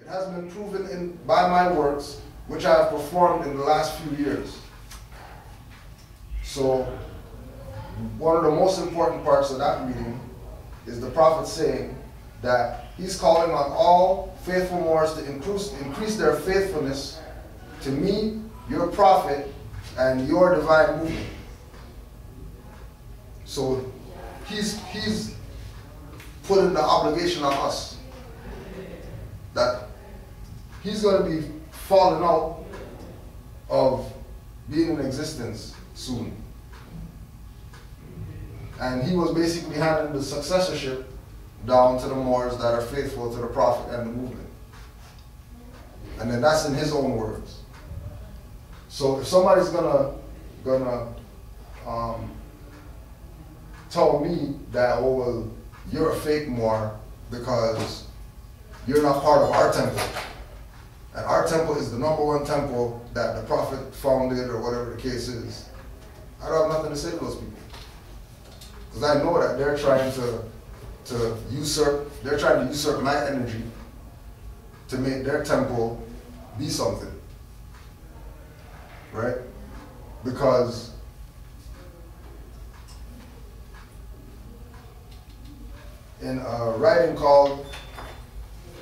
has been proven by my works, which I have performed in the last few years. So, one of the most important parts of that reading is the prophet saying that he's calling on all faithful Moors to increase their faithfulness to me, your prophet, and your divine movement. So he's putting the obligation on us that he's going to be falling out of being in existence soon. And he was basically handing the successorship down to the Moors that are faithful to the prophet and the movement. And then that's in his own words. So if somebody's gonna tell me that, oh well, you're a fake Moor because you're not part of our temple, and our temple is the #1 temple that the prophet founded or whatever the case is, I don't have nothing to say to those people. Because I know that they're trying to usurp my energy to make their temple be something. Right? Because in a writing called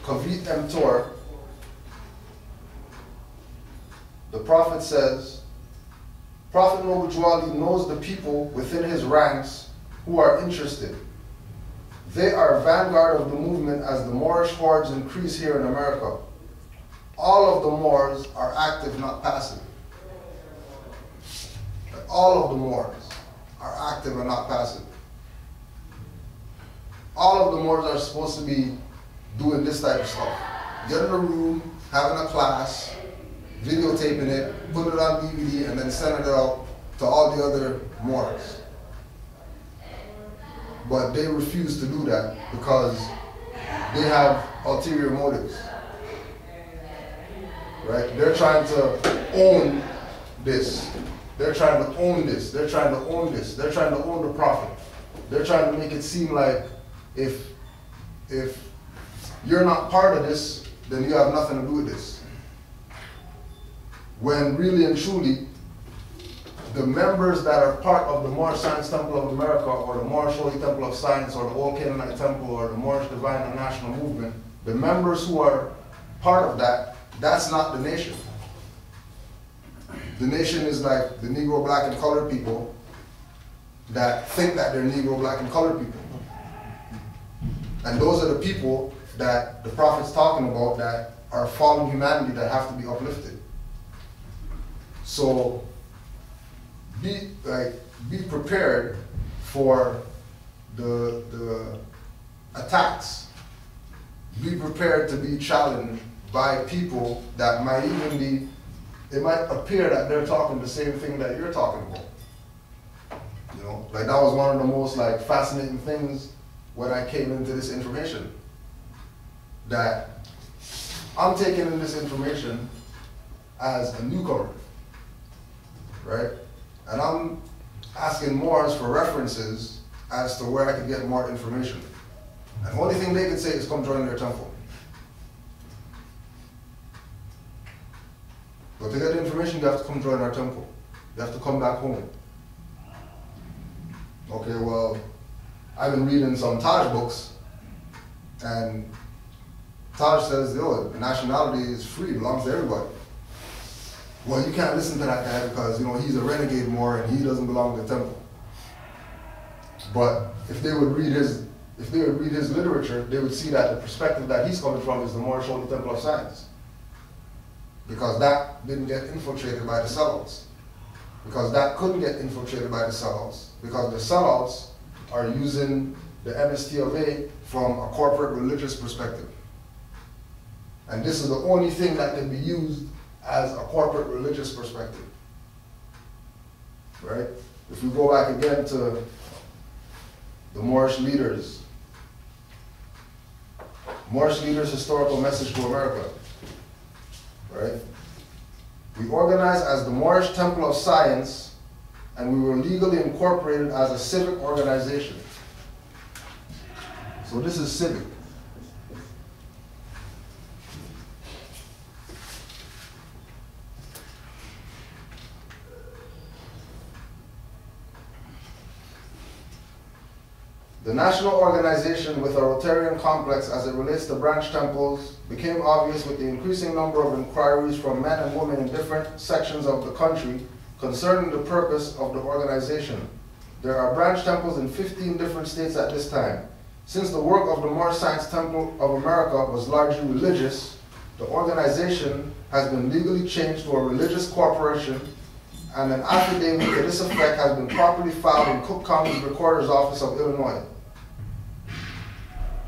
Kavit M. Tor, the prophet says, Prophet Nobujwali knows the people within his ranks who are interested. They are vanguard of the movement as the Moorish hordes increase here in America. All of the Moors are active, not passive. All of the Moors are active and not passive. All of the Moors are supposed to be doing this type of stuff. Get in a room, having a class, videotaping it, put it on DVD, and then send it out to all the other Moors. But they refuse to do that because they have ulterior motives. Right? They're trying to own this. They're trying to own this. They're trying to own this. They're trying to own the prophet. They're trying to make it seem like if you're not part of this, then you have nothing to do with this. When really and truly, the members that are part of the Moorish Science Temple of America, or the Moorish Holy Temple of Science, or the Old Canaanite Temple, or the Moorish Divine and National Movement, the members who are part of that, that's not the nation. The nation is like the Negro, Black, and colored people that think that they're Negro, Black, and colored people. And those are the people that the prophet's talking about that are fallen humanity that have to be uplifted. So be prepared for the attacks. Be prepared to be challenged by people that might even be, it might appear that they're talking the same thing that you're talking about. You know, like that was one of the most fascinating things when I came into this information. That I'm taking in this information as a newcomer, right? And I'm asking Moors for references as to where I could get more information. And the only thing they could say is come join their temple. But to get the information, you have to come join our temple. You have to come back home. Okay, well, I've been reading some Taj books, and Taj says, yo, nationality is free, belongs to everybody. Well, you can't listen to that guy because, you know, he's a renegade Moor and he doesn't belong to the temple. But if they would read his literature, they would see that the perspective that he's coming from is the Moorish Holy Temple of Science. Because that didn't get infiltrated by the sellouts. Because that couldn't get infiltrated by the sellouts. Because the sellouts are using the MST of A from a corporate religious perspective. And this is the only thing that can be used as a corporate religious perspective. Right? If we go back again to the Moorish leaders, historical message to America. Right? We organized as the Moorish Temple of Science, and we were legally incorporated as a civic organization. So this is civic. The national organization with a Rotarian complex as it relates to branch temples became obvious with the increasing number of inquiries from men and women in different sections of the country concerning the purpose of the organization. There are branch temples in 15 different states at this time. Since the work of the Moorish Science Temple of America was largely religious, the organization has been legally changed to a religious corporation, and an affidavit to this effect has been properly filed in Cook County's Recorder's Office of Illinois.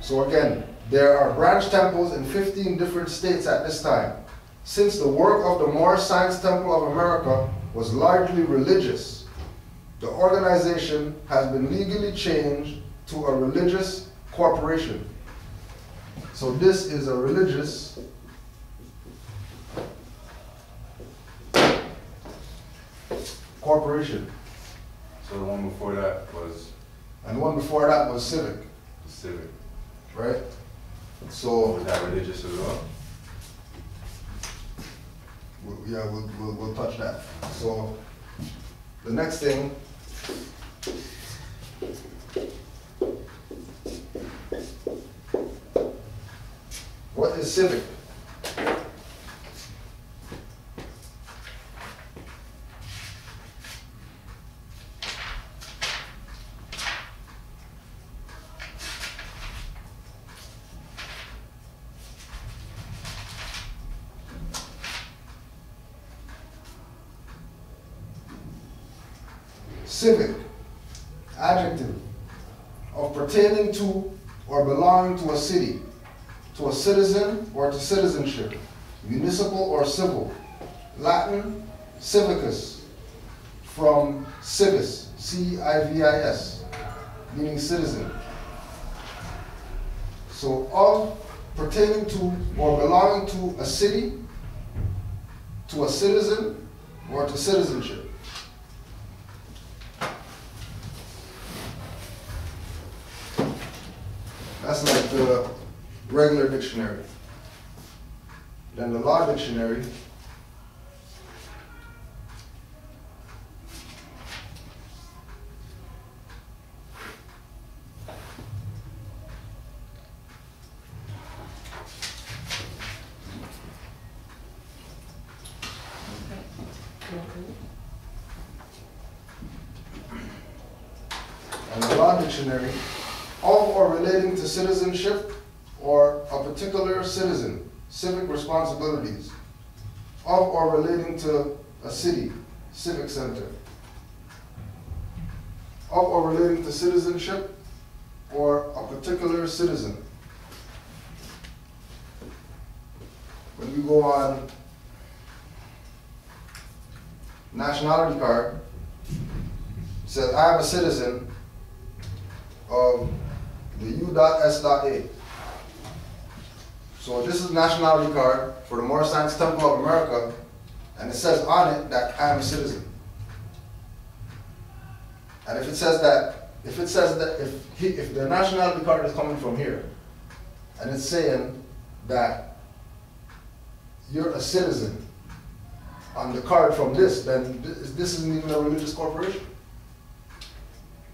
So again, there are branch temples in 15 different states at this time. Since the work of the Moorish Science Temple of America was largely religious, the organization has been legally changed to a religious corporation. So this is a religious corporation. So the one before that was? And the one before that was civic. Civic. Right? So was that religious as well? Yeah, we'll touch that. So the next thing, what is civic? Civic, adjective, of pertaining to or belonging to a city, to a citizen or to citizenship, municipal or civil. Latin, civicus, from civis, C-I-V-I-S, meaning citizen. So of pertaining to or belonging to a city, to a citizen, or to citizenship. That's like the regular dictionary. Then the law dictionary of or relating to citizenship or a particular citizen, civic responsibilities, of or relating to a city, civic center, of or relating to citizenship or a particular citizen. When you go on nationality card, it says, I am a citizen of the U.S.A. So this is a nationality card for the Moorish Science Temple of America, and it says on it that I am a citizen. And if the nationality card is coming from here, and it's saying that you're a citizen on the card from this, then this isn't even a religious corporation.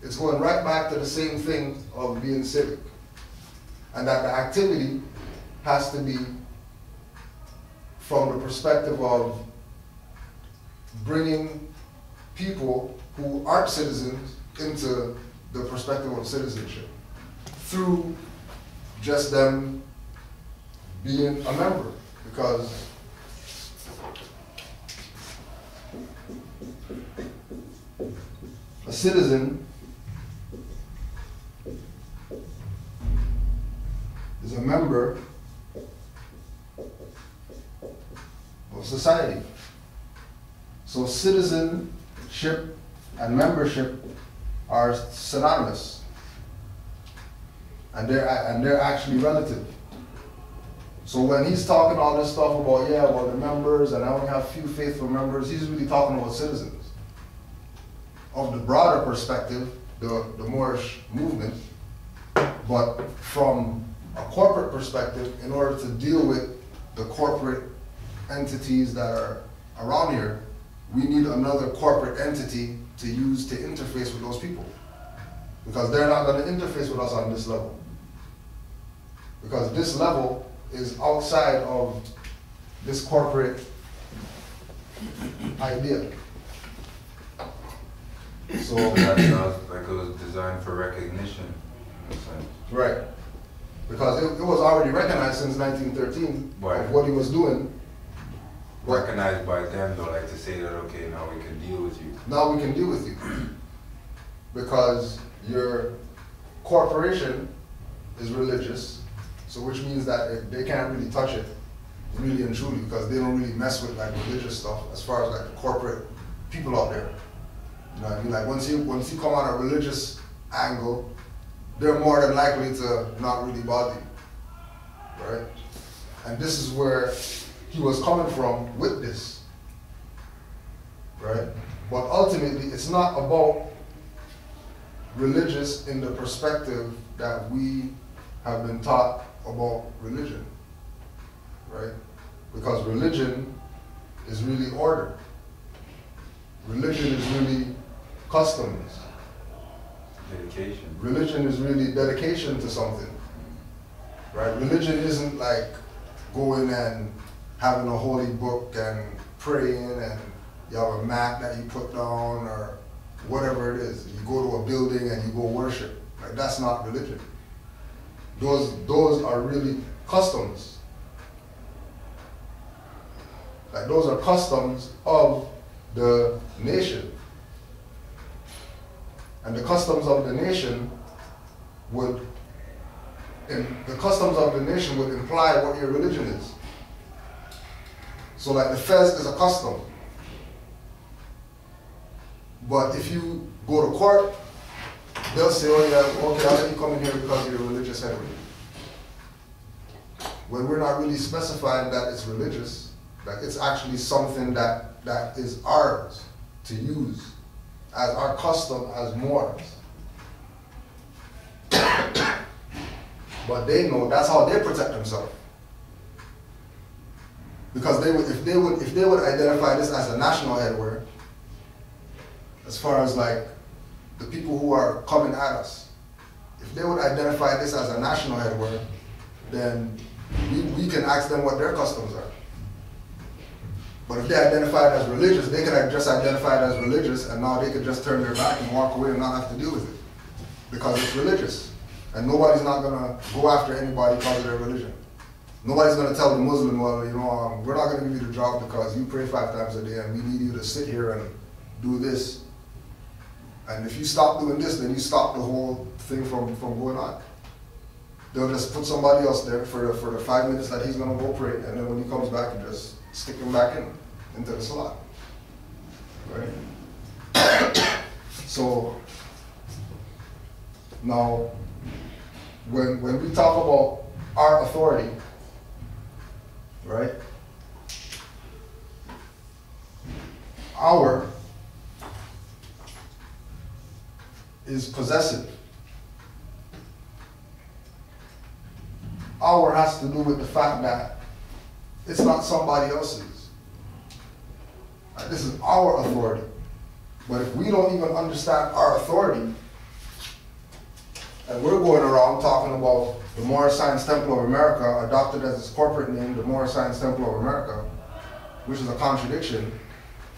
It's going right back to the same thing of being civic. And that the activity has to be from the perspective of bringing people who aren't citizens into the perspective of citizenship through just them being a member. Because a citizen is a member of society. So citizenship and membership are synonymous, and they're actually relative. So when he's talking all this stuff about, yeah, well, the members, and I only have few faithful members, he's really talking about citizens. Of the broader perspective, the Moorish movement, but from a corporate perspective, in order to deal with the corporate entities that are around here, we need another corporate entity to use to interface with those people. Because they're not going to interface with us on this level. Because this level is outside of this corporate idea. So That sounds like it was designed for recognition, in a sense. right, because it was already recognized since 1913 Right. of what he was doing. Recognized by them though, like to say that, okay, now we can deal with you. Now we can deal with you because your corporation is religious, so which means that they can't really touch it, really and truly, because they don't really mess with like religious stuff as far as like the corporate people out there. You know what I mean? Like once you come on a religious angle, they're more than likely to not really bother you, right? And this is where he was coming from with this, right? But ultimately, it's not about religious in the perspective that we have been taught about religion, right? Because religion is really order. Religion is really customs. Dedication. Religion is really dedication to something, right? Religion isn't like going and having a holy book and praying and you have a mat that you put down or whatever it is. You go to a building and you go worship. Like that's not religion. Those are really customs. Like those are customs of the nation. And the customs of the nation would imply what your religion is. So like the fez is a custom. But if you go to court, they'll say, oh yeah, okay, I'll let you come in here because you're a religious headway. When we're not really specifying that it's religious, like it's actually something that is ours to use as our custom, as mores. But they know that's how they protect themselves. Because if they would identify this as a national headwear, as far as like the people who are coming at us, if they would identify this as a national headwear, then we can ask them what their customs are. But if they identify it as religious, they could just identify it as religious, and now they could just turn their back and walk away and not have to deal with it. Because it's religious. And nobody's not going to go after anybody because of their religion. Nobody's going to tell the Muslim, well, you know, we're not going to give you the job because you pray 5 times a day and we need you to sit here and do this. And if you stop doing this, then you stop the whole thing from going on. They'll just put somebody else there for the 5 minutes that he's going to go pray, and then when he comes back, you just stick him back into the slot. Right? So, now, when we talk about our authority, right? Our is possessive. Our has to do with the fact that it's not somebody else's. Like, this is our authority. But if we don't even understand our authority, and we're going around talking about the Moorish Science Temple of America, adopted as its corporate name, the Moorish Science Temple of America, which is a contradiction,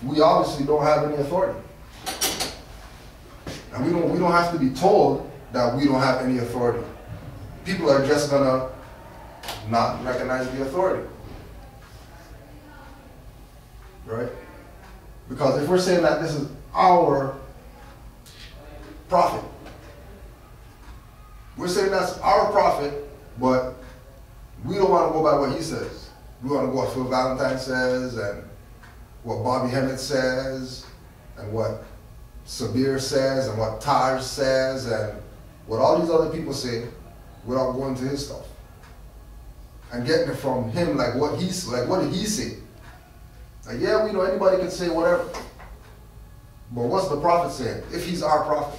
we obviously don't have any authority. And we don't have to be told that we don't have any authority. People are just gonna not recognize the authority. Right? Because if we're saying that this is our prophet, we're saying that's our prophet, but we don't want to go by what he says. We want to go what Phil Valentine says, and what Bobby Hemmett says, and what Sabir says, and what Taj says, and what all these other people say, without going to his stuff. And getting it from him, like what did he say? Like, yeah, we know anybody can say whatever. But what's the prophet saying? If he's our prophet.